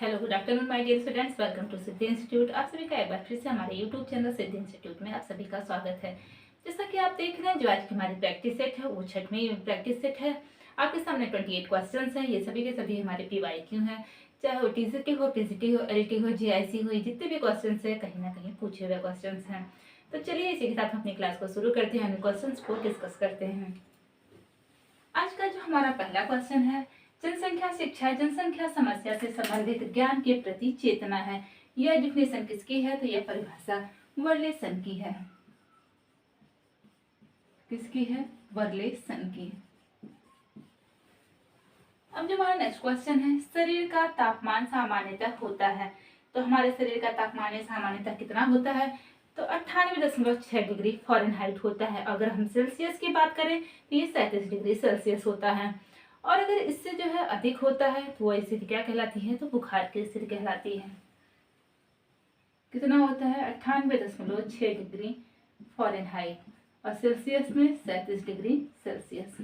Hello good afternoon my dear students, welcome to Siddhi institute. आप सभी का एक बार फिर से हमारे यूट्यूब चैनल सिद्धि इंस्टीट्यूट में आप सभी का स्वागत है। जैसा कि आप देख रहे हैं, जो आज की हमारी प्रैक्टिस सेट है वो 6वीं प्रैक्टिस सेट है। आपके सामने 28 क्वेश्चंस हैं। ये सभी के सभी हमारे PYQ हैं, चाहे वो टीसीटी हो, पीसीटी हो, एलटी हो, जीआईसी हो, जितने भी क्वेश्चन है कहीं ना कहीं पूछे हुए क्वेश्चन हैं। तो चलिए इसी के साथ हम अपनी क्लास को शुरू करते हैं, क्वेश्चन को डिस्कस करते हैं। आज का जो हमारा पहला क्वेश्चन है, जनसंख्या शिक्षा जनसंख्या समस्या से संबंधित ज्ञान के प्रति चेतना है। यह डिफिनेशन किसकी है? तो यह परिभाषा वर्लेसन की है। किसकी है? वर्लेसन की। अब जो हमारा नेक्स्ट क्वेश्चन है, शरीर का तापमान सामान्यतः होता है। तो हमारे शरीर का तापमान सामान्यतः कितना होता है? तो 98.6 डिग्री फ़ारेनहाइट होता है। अगर हम सेल्सियस की बात करें तो ये 37 डिग्री सेल्सियस होता है। और अगर इससे जो है अधिक होता है तो वो स्थिति क्या कहलाती है? तो बुखार की स्थिति कहलाती है। कितना होता है? 98.6 डिग्री फ़ारेनहाइट और सेल्सियस में 37 डिग्री सेल्सियस।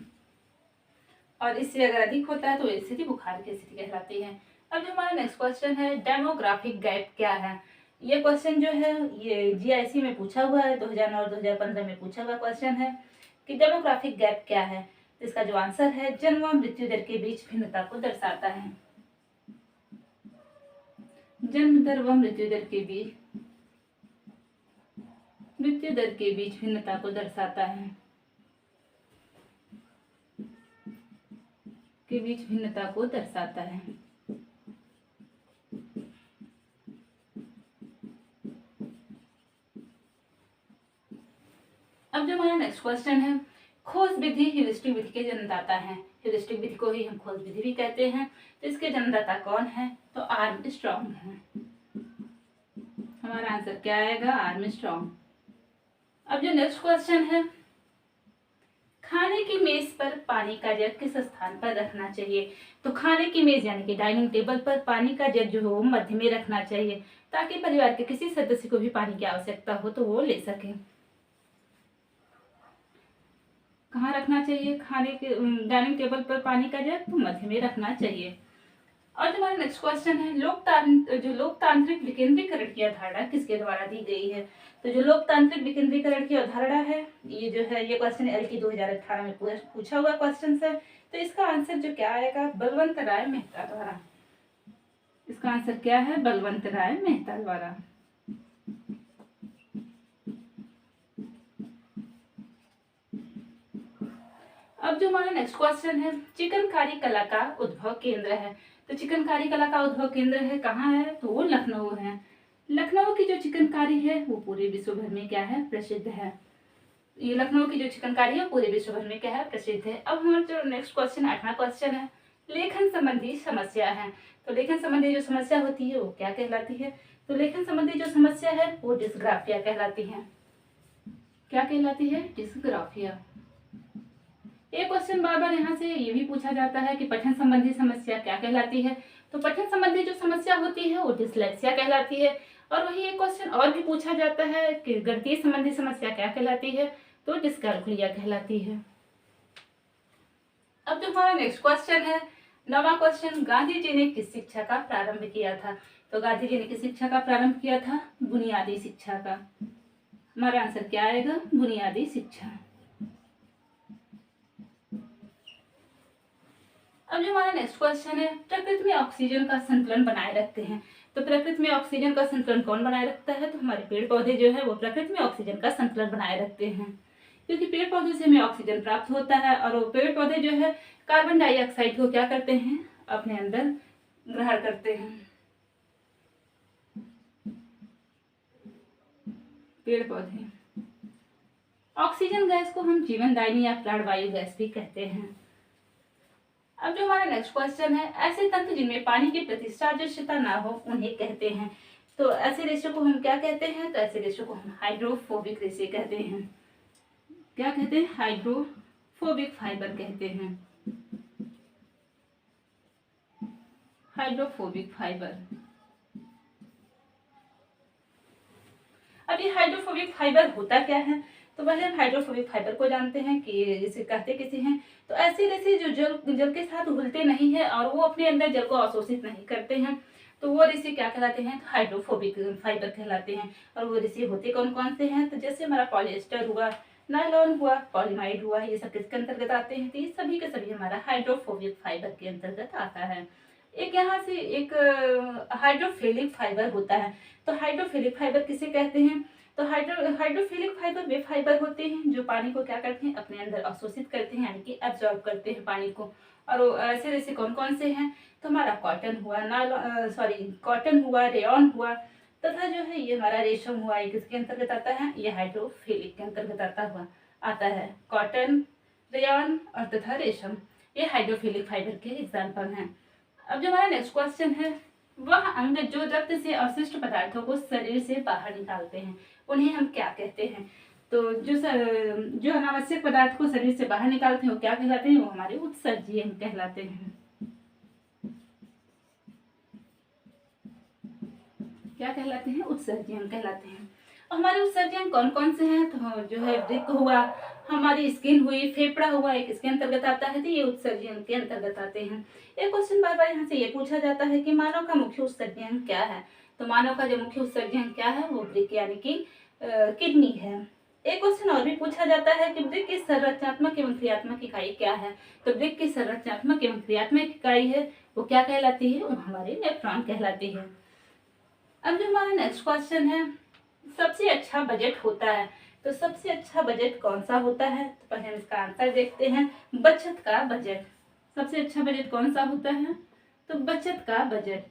और इससे अगर अधिक होता है तो स्थिति बुखार की स्थिति कहलाती है। अब जो हमारा नेक्स्ट क्वेश्चन है, डेमोग्राफिक गैप क्या है? ये क्वेश्चन जो है ये जीआईसी में पूछा हुआ है, 2009 और 2015 में पूछा हुआ क्वेश्चन है कि डेमोग्राफिक गैप क्या है। तो इसका जो आंसर है, जन्म व मृत्यु दर के बीच भिन्नता को दर्शाता है। जन्म दर व मृत्यु दर के बीच भिन्नता को दर्शाता है। के बीच भिन्नता को दर्शाता है। अब जो हमारा नेक्स्ट क्वेश्चन है, खोज विधि ह्यूरिस्टिक विधि के जन्मदाता हैं। ह्यूरिस्टिक विधि को ही हम खोज विधि भी कहते हैं। तो इसके जन्मदाता कौन है? तो आर्मस्ट्रॉन्ग है। हमारा आंसर क्या आएगा? आर्मस्ट्रॉन्ग। अब जो नेक्स्ट क्वेश्चन है, खाने की मेज पर पानी का जग किस स्थान पर रखना चाहिए? तो खाने की मेज यानी कि डाइनिंग टेबल पर पानी का जग जो है वो मध्य में रखना चाहिए, ताकि परिवार के किसी सदस्य को भी पानी की आवश्यकता हो तो वो ले सके। कहाँ रखना चाहिए? खाने के डाइनिंग टेबल पर पानी का जग तो मध्य में रखना चाहिए। और हमारा नेक्स्ट क्वेश्चन है, लोकतांत्रिक विकेंद्रीकरण की अवधारणा किसके द्वारा दी गई है? तो जो लोकतांत्रिक विकेंद्रीकरण की अवधारणा है, ये जो है ये क्वेश्चन LT 2018 में पूछा हुआ क्वेश्चन है। तो इसका आंसर जो क्या आएगा? बलवंत राय मेहता द्वारा। इसका आंसर क्या है? बलवंत राय मेहता द्वारा। अब जो हमारा नेक्स्ट क्वेश्चन है, चिकनकारी कला का उद्भव केंद्र है। तो चिकनकारी कला का उद्भव केंद्र है कहाँ है? तो वो लखनऊ है। लखनऊ की जो चिकनकारी है वो पूरे विश्व भर में क्या है? प्रसिद्ध है। ये लखनऊ की जो चिकनकारी है पूरे विश्व भर में क्या है? प्रसिद्ध है। अब हमारा जो नेक्स्ट क्वेश्चन 8वां क्वेश्चन है, लेखन संबंधी समस्या है। तो लेखन संबंधी जो समस्या होती है वो क्या कहलाती है? तो लेखन संबंधी जो समस्या है वो डिस्ग्राफिया कहलाती है। क्या कहलाती है? डिस्ग्राफिया। एक क्वेश्चन बार बार यहाँ से ये भी पूछा जाता है कि पठन संबंधी समस्या क्या कहलाती है? तो पठन संबंधी जो समस्या होती है वो डिस्लेक्सिया कहलाती है। और वही एक क्वेश्चन और भी पूछा जाता है कि गणितीय संबंधी समस्या क्या कहलाती है? तो डिस्कैल्कुलिया कहलाती है। अब जो हमारा नेक्स्ट क्वेश्चन है, 9वां क्वेश्चन, गांधी जी ने किस शिक्षा का प्रारंभ किया था? तो गांधी जी ने किस शिक्षा का प्रारंभ किया था? बुनियादी शिक्षा का। हमारा आंसर क्या आएगा? बुनियादी शिक्षा। अब जो हमारा नेक्स्ट क्वेश्चन है, प्रकृति में ऑक्सीजन का संतुलन बनाए रखते हैं। तो प्रकृति में ऑक्सीजन का संतुलन कौन बनाए रखता है? तो हमारे पेड़ पौधे जो है वो प्रकृति में ऑक्सीजन का संतुलन बनाए रखते हैं, क्योंकि पेड़ पौधे से हमें ऑक्सीजन प्राप्त होता है और वो पेड़ पौधे जो है कार्बन डाइऑक्साइड को क्या करते हैं? अपने अंदर ग्रहण करते हैं। पेड़ पौधे ऑक्सीजन गैस को हम जीवनदायिनी या प्राणवायु गैस भी कहते हैं। अब जो हमारा नेक्स्ट क्वेश्चन है, ऐसे तंतु जिनमें पानी की प्रतिसादृश्यता ना हो उन्हें कहते हैं। तो ऐसे रेशे को हम क्या कहते हैं? तो ऐसे रेशे को हम हाइड्रोफोबिक रेशे कहते हैं। क्या कहते हैं? हाइड्रोफोबिक फाइबर कहते हैं। Hydrophobic fibre. अब ये हाइड्रोफोबिक फाइबर होता क्या है? तो पहले हम हाइड्रोफोबिक फाइबर को जानते हैं कि इसे कहते किसे हैं। तो ऐसे रेशे जो जल के साथ घुलते नहीं है और वो अपने अंदर जल को अवशोषित नहीं करते हैं, तो वो रेशे क्या कहलाते हैं? तो हाइड्रोफोबिक फाइबर कहलाते हैं। और वो रेशे होते कौन कौन से हैं? तो जैसे हमारा पॉलिएस्टर हुआ, नायलॉन हुआ, पॉलीमाइड हुआ, ये सब किसके अंतर्गत आते हैं? तो ये सभी के सभी हमारा हाइड्रोफोबिक फाइबर के अंतर्गत आता है। एक यहाँ से एक हाइड्रोफिलिक फाइबर होता है। तो हाइड्रोफिलिक फाइबर किसे कहते हैं? तो हाइड्रोफिलिक फाइबर वे फाइबर होते हैं जो पानी को क्या करते हैं? अपने अंदर अवशोषित करते हैं, यानी कि एब्जॉर्ब करते हैं पानी को। और ऐसे रेशे कौन कौन से हैं? तो हमारा कॉटन हुआ, रेयॉन हुआ, तथा जो है ये हमारा रेशम हुआ, ये किसके अंतर्गत आता है? ये हाइड्रोफिलिक के अंतर्गत आता है। कॉटन, रेयॉन और तथा रेशम, ये हाइड्रोफिलिक फाइबर के एग्जाम्पल हैं। अब जो हमारा नेक्स्ट क्वेश्चन है, वह अंग जो रक्त से अवशिष्ट पदार्थों को शरीर से बाहर निकालते हैं, उन्हें हम क्या कहते हैं? तो जो अनावश्यक पदार्थ को शरीर से बाहर निकालते हैं वो क्या कहलाते हैं? वो हमारे उत्सर्जी अंग कहलाते हैं। क्या कहलाते हैं? उत्सर्जी अंग कहलाते हैं। हमारे उत्सर्जी अंग कौन कौन से हैं? तो जो है वृक्क हुआ, हमारी स्किन हुई, फेफड़ा हुआ, एक इसके अंतर्गत आता है, तो ये उत्सर्जी अंग के अंतर्गत आते हैं। एक क्वेश्चन बार बार यहाँ से ये पूछा जाता है कि मानव का मुख्य उत्सर्जी अंग क्या है? तो मानव का जो मुख्य उत्सर्जी अंग क्या है? वो वृक्क यानी कि किडनी है। एक क्वेश्चन और भी पूछा जाता है कि वृक्क की संरचनात्मक एवं क्रियात्मक इकाई क्या है? तो वृक्क की संरचनात्मक एवं क्रियात्मक इकाई है वो क्या कहलाती है? वो हमारे नेफ्रॉन कहलाती है। अब जो हमारा नेक्स्ट क्वेश्चन है, सबसे अच्छा बजट होता है, तो सबसे अच्छा बजट कौन सा होता है? तो पहले हम इसका आंसर देखते हैं। बचत का बजट। सबसे अच्छा बजट कौन सा होता है? तो बचत का बजट।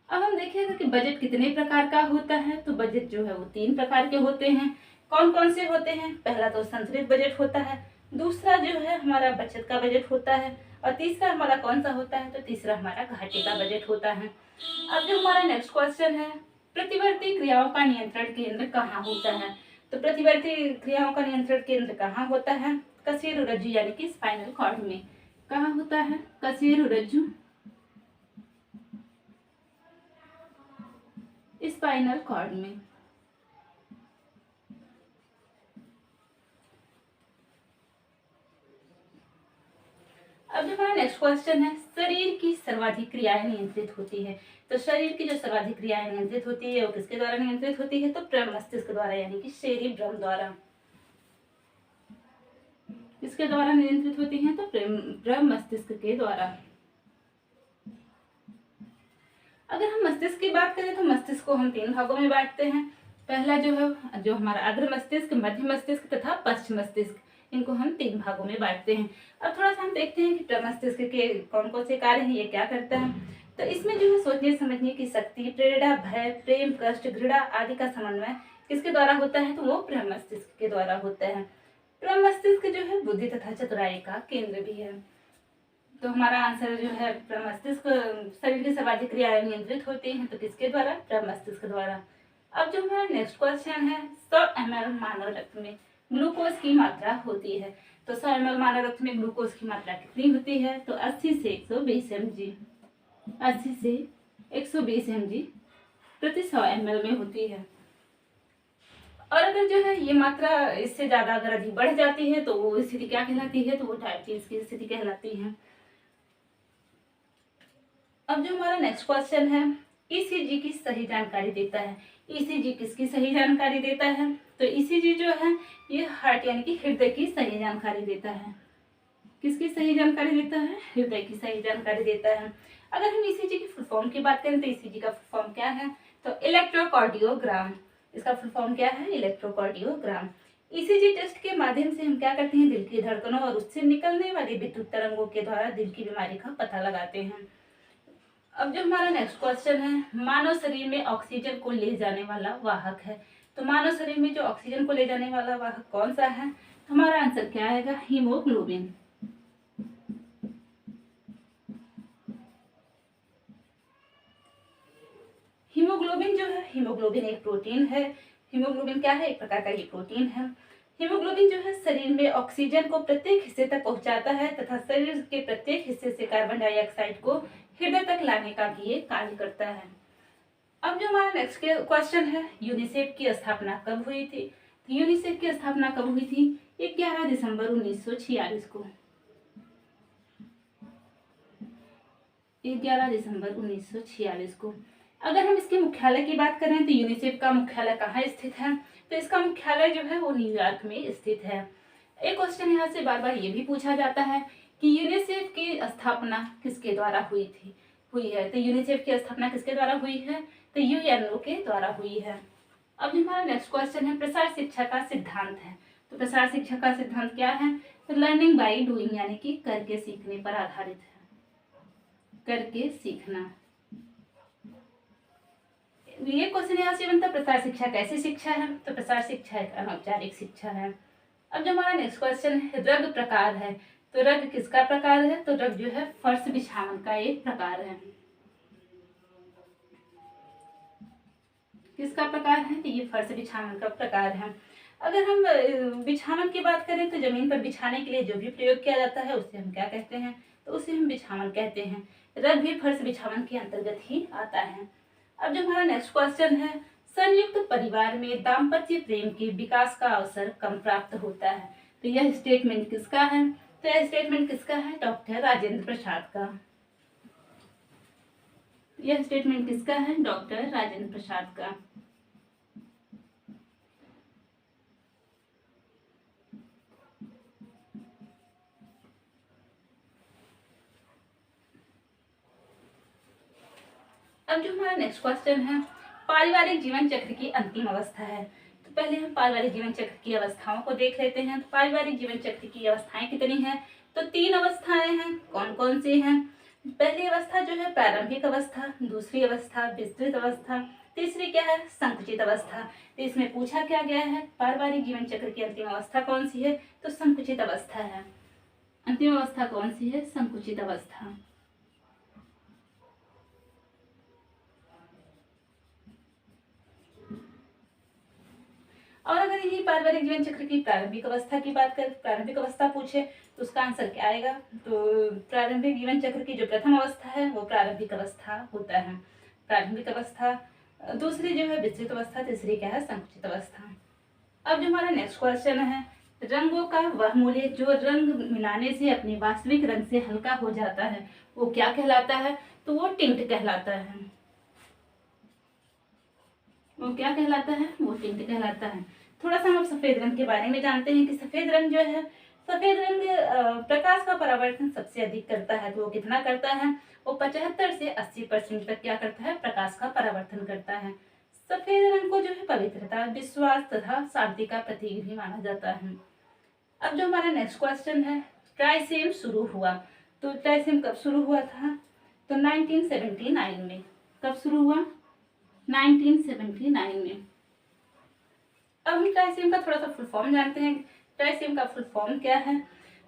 अब हम देखेंगे कि बजट कितने प्रकार का होता है। तो बजट जो है वो 3 प्रकार के होते हैं। कौन कौन से होते हैं? पहला तो संतुलित बजट होता है, दूसरा जो है हमारा बचत का बजट होता है, और तीसरा हमारा कौन सा होता है? तो तीसरा हमारा घाटे का बजट होता है। अब जो हमारा नेक्स्ट क्वेश्चन है, प्रतिवर्ती क्रियाओं का नियंत्रण केंद्र कहाँ होता है? तो प्रतिवर्ती क्रियाओं का नियंत्रण केंद्र कहाँ होता है? कशेरुरज्जु यानी कि स्पाइनल कॉर्ड में। कहाँ होता है? कशेरुरज्जु स्पाइनल कॉर्ड में। अब जो हमारा नेक्स्ट क्वेश्चन है, शरीर की सर्वाधिक क्रियाएं नियंत्रित होती है। तो शरीर की जो सर्वाधिक क्रियाएं नियंत्रित होती है वो किसके द्वारा नियंत्रित होती है? तो प्रम मस्तिष्क द्वारा, यानी कि सेरिब्रम द्वारा। किसके द्वारा नियंत्रित होती है? तो प्रम मस्तिष्क के द्वारा। अगर हम मस्तिष्क की बात करें तो मस्तिष्क को हम 3 भागों में बांटते हैं। पहला जो है जो हमारा अग्र मस्तिष्क, मध्य मस्तिष्क तथा पश्चिम मस्तिष्क, इनको हम 3 भागों में बांटते हैं। अब थोड़ा सा हम देखते हैं कि प्रमस्तिष्क के कौन कौन से कार्य हैं, ये क्या करता है। तो इसमें जो है सोचने समझने की शक्ति, प्रेरणा, भय, प्रेम, कष्ट, घृणा आदि का समन्वय किसके द्वारा होता है? तो वो प्रमस्तिष्क के द्वारा होता है। प्रमस्तिष्क जो है बुद्धि तथा चतुराई का केंद्र भी है। तो हमारा आंसर जो है प्रमस्तिष्क, शरीर की सर्वाधिक क्रियाएं नियंत्रित होती हैं, तो किसके द्वारा? प्रमस्तिष्क द्वारा। अब जो हमारा नेक्स्ट क्वेश्चन है, 100 ml मानव रक्त में ग्लूकोज की मात्रा होती है। तो 100 ml मानव रक्त में ग्लूकोज की मात्रा कितनी होती है? तो 80 से 120 mg, 80 से 120 mg प्रति 100 ml में होती है। और अगर जो है ये मात्रा इससे ज्यादा अगर अधिक बढ़ जाती है तो वो स्थिति क्या कहलाती है? तो वो डायबिटीज की स्थिति कहलाती है। अब जो हमारा नेक्स्ट क्वेश्चन है, ईसीजी की सही जानकारी देता है। ईसीजी किसकी सही जानकारी देता है? तो ईसीजी जो है ये हार्ट यानी कि हृदय की सही जानकारी देता है। किसकी सही जानकारी देता है? हृदय की सही जानकारी देता है। अगर हम ईसीजी की फुल फॉर्म की बात करें तो ईसीजी का फुल फॉर्म क्या है? तो इलेक्ट्रोकार्डियोग्राम। इसका फुल फॉर्म क्या है? इलेक्ट्रोकार्डियोग्राम। ईसीजी टेस्ट के माध्यम से हम क्या करते हैं? दिल की धड़कनों और उससे निकलने वाली विद्युत तरंगों के द्वारा दिल की बीमारी का पता लगाते हैं। अब जो हमारा नेक्स्ट क्वेश्चन है, मानव शरीर में ऑक्सीजन को ले जाने वाला वाहक है। तो मानव शरीर में जो ऑक्सीजन को ले जाने वाला वाहक कौन सा है? तो हमारा आंसर क्या आएगा? हीमोग्लोबिन। हीमोग्लोबिन जो है, हीमोग्लोबिन एक प्रोटीन है। हीमोग्लोबिन क्या है? एक प्रकार का ये प्रोटीन है। हीमोग्लोबिन जो है शरीर में ऑक्सीजन को प्रत्येक हिस्से तक पहुंचाता है तथा शरीर के प्रत्येक हिस्से से कार्बन डाइऑक्साइड को हृदय तक लाने का भी ये कार्य करता है। अब जो हमारा नेक्स्ट क्वेश्चन है, यूनिसेफ की स्थापना कब हुई थी? तो यूनिसेफ की स्थापना कब हुई थी? 11 दिसंबर 1946 को। 11 दिसंबर 1946 को। अगर हम इसके मुख्यालय की बात करें तो यूनिसेफ का मुख्यालय कहाँ स्थित है, तो इसका मुख्यालय जो है वो न्यूयॉर्क में स्थित है। एक क्वेश्चन यहाँ से बार बार ये भी पूछा जाता है कि यूनिसेफ की स्थापना किसके द्वारा हुई है, तो यूनिसेफ की स्थापना किसके द्वारा हुई है, तो यूएनओ के द्वारा हुई है। अब जो हमारा नेक्स्ट क्वेश्चन है, प्रसार शिक्षा का सिद्धांत है। तो प्रसार शिक्षा का सिद्धांत क्या है, तो लर्निंग बाय डूइंग, यानी कि करके सीखने पर आधारित है, करके सीखना। ये क्वेश्चन यहाँ से बनता है, प्रसार शिक्षा कैसी शिक्षा है, तो प्रसार शिक्षा एक अनौपचारिक शिक्षा है। अब जो हमारा नेक्स्ट क्वेश्चन है, रग प्रकार है, तो रग किसका प्रकार है, तो रग जो है फर्श बिछावन का एक प्रकार है। किसका प्रकार है, तो ये फर्श बिछावन का प्रकार है। अगर हम बिछावन की बात करें तो जमीन पर बिछाने के लिए जो भी प्रयोग किया जाता है उसे हम क्या कहते हैं, तो उसे हम बिछावन कहते हैं। रग भी फर्श बिछावन के अंतर्गत ही आता है। अब जो हमारा नेक्स्ट क्वेश्चन है, संयुक्त परिवार में दाम्पत्य प्रेम के विकास का अवसर कम प्राप्त होता है, तो यह स्टेटमेंट किसका है, तो यह स्टेटमेंट किसका है, डॉक्टर राजेंद्र प्रसाद का। यह स्टेटमेंट किसका है, डॉक्टर राजेंद्र प्रसाद का। अब जो हमारा नेक्स्ट क्वेश्चन है, पारिवारिक जीवन चक्र की अंतिम अवस्था है। तो पहले हम पारिवारिक जीवन चक्र की अवस्थाओं को देख लेते हैं। तो पारिवारिक जीवन चक्र की अवस्थाएं कितनी हैं, तो 3 अवस्थाएं हैं। कौन कौन सी हैं, पहली अवस्था जो है प्रारंभिक अवस्था, दूसरी अवस्था विस्तृत अवस्था, तीसरी क्या है, संकुचित अवस्था। तो इसमें पूछा क्या गया है, पारिवारिक जीवन चक्र की अंतिम अवस्था कौन सी है, तो संकुचित अवस्था है। अंतिम अवस्था कौन सी है, संकुचित अवस्था। और अगर यही पारिवारिक जीवन चक्र की प्रारंभिक अवस्था की बात करें, प्रारंभिक अवस्था पूछे तो उसका आंसर क्या आएगा, तो प्रारंभिक जीवन चक्र की जो प्रथम अवस्था है वो प्रारंभिक अवस्था होता है, प्रारंभिक अवस्था। दूसरी जो है विस्तृत अवस्था, तीसरी क्या है, संकुचित अवस्था। अब जो हमारा नेक्स्ट क्वेश्चन है, रंगों का वह मूल्य जो रंग मिलाने से अपने वास्तविक रंग से हल्का हो जाता है वो क्या कहलाता है, तो वो टिंट कहलाता है। वो क्या कहलाता है, वो टिंट कहलाता है। थोड़ा सा हम सफेद रंग के बारे में जानते हैं कि सफेद रंग जो है, सफेद रंग प्रकाश का परावर्तन सबसे अधिक करता है। तो वो कितना करता है, वो 75 से 80% तक क्या करता है, प्रकाश का परावर्तन करता है। सफेद रंग को जो है पवित्रता, विश्वास तथा शांति का प्रतीक भी माना जाता है। अब जो हमारा नेक्स्ट क्वेश्चन है, ट्राइसेम शुरू हुआ, तो ट्राइसेम कब शुरू हुआ था, तो 1979 में। कब शुरू हुआ, 1979 में। अब हम ट्राइसेम का थोड़ा सा फुल फॉर्म जानते हैं। ट्राइसेम का फुल फॉर्म क्या है,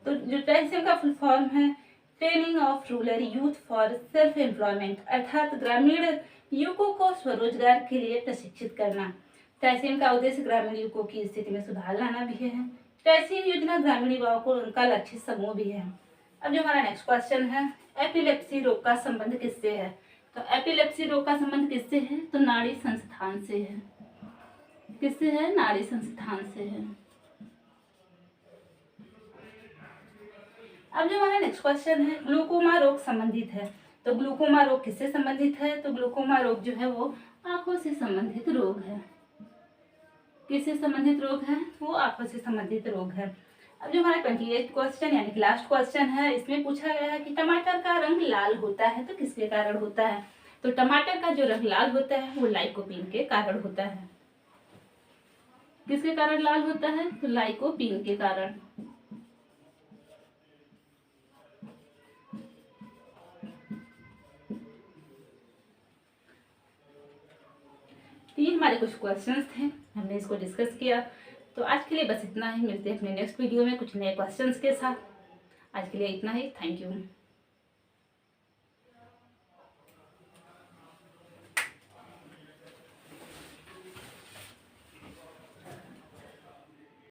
तो जो ट्राइसेम का फुल फॉर्म है, training of rural youth for self employment, अर्थात ग्रामीण युवकों को स्वरोजगार के लिए प्रशिक्षित करना। ट्राइसेम का उद्देश्य ग्रामीण युवकों की स्थिति में सुधार लाना भी है। ट्राइसेम योजना ग्रामीण युवाओं को उनका लक्षित समूह भी है। अब जो हमारा नेक्स्ट क्वेश्चन है, एपिलेप्सी रोग का संबंध किससे है, तो एपिलेप्सी रोग का संबंध किससे है, तो नाड़ी संस्थान से है। किससे है, नाड़ी संस्थान से है। अब जो हमारा नेक्स्ट क्वेश्चन है, ग्लूकोमा रोग संबंधित है। तो ग्लूकोमा रोग किससे संबंधित है, तो ग्लूकोमा रोग जो है वो आंखों से संबंधित रोग है। किससे संबंधित रोग है, वो आंखों से संबंधित रोग है। अब जो हमारा 28 क्वेश्चन यानी कि लास्ट क्वेश्चन है, इसमें पूछा गया है कि टमाटर का रंग लाल होता है तो किसके कारण होता है, तो टमाटर का जो रंग लाल होता है वो लाइकोपीन के कारण होता है। किसके कारण लाल होता है, तो लाइकोपीन के कारण। ये हमारे कुछ क्वेश्चंस थे, हमने इसको डिस्कस किया। तो आज के लिए बस इतना ही, मिलते हैं अपने नेक्स्ट वीडियो में कुछ नए क्वेश्चंस के साथ। आज के लिए इतना ही, थैंक यू।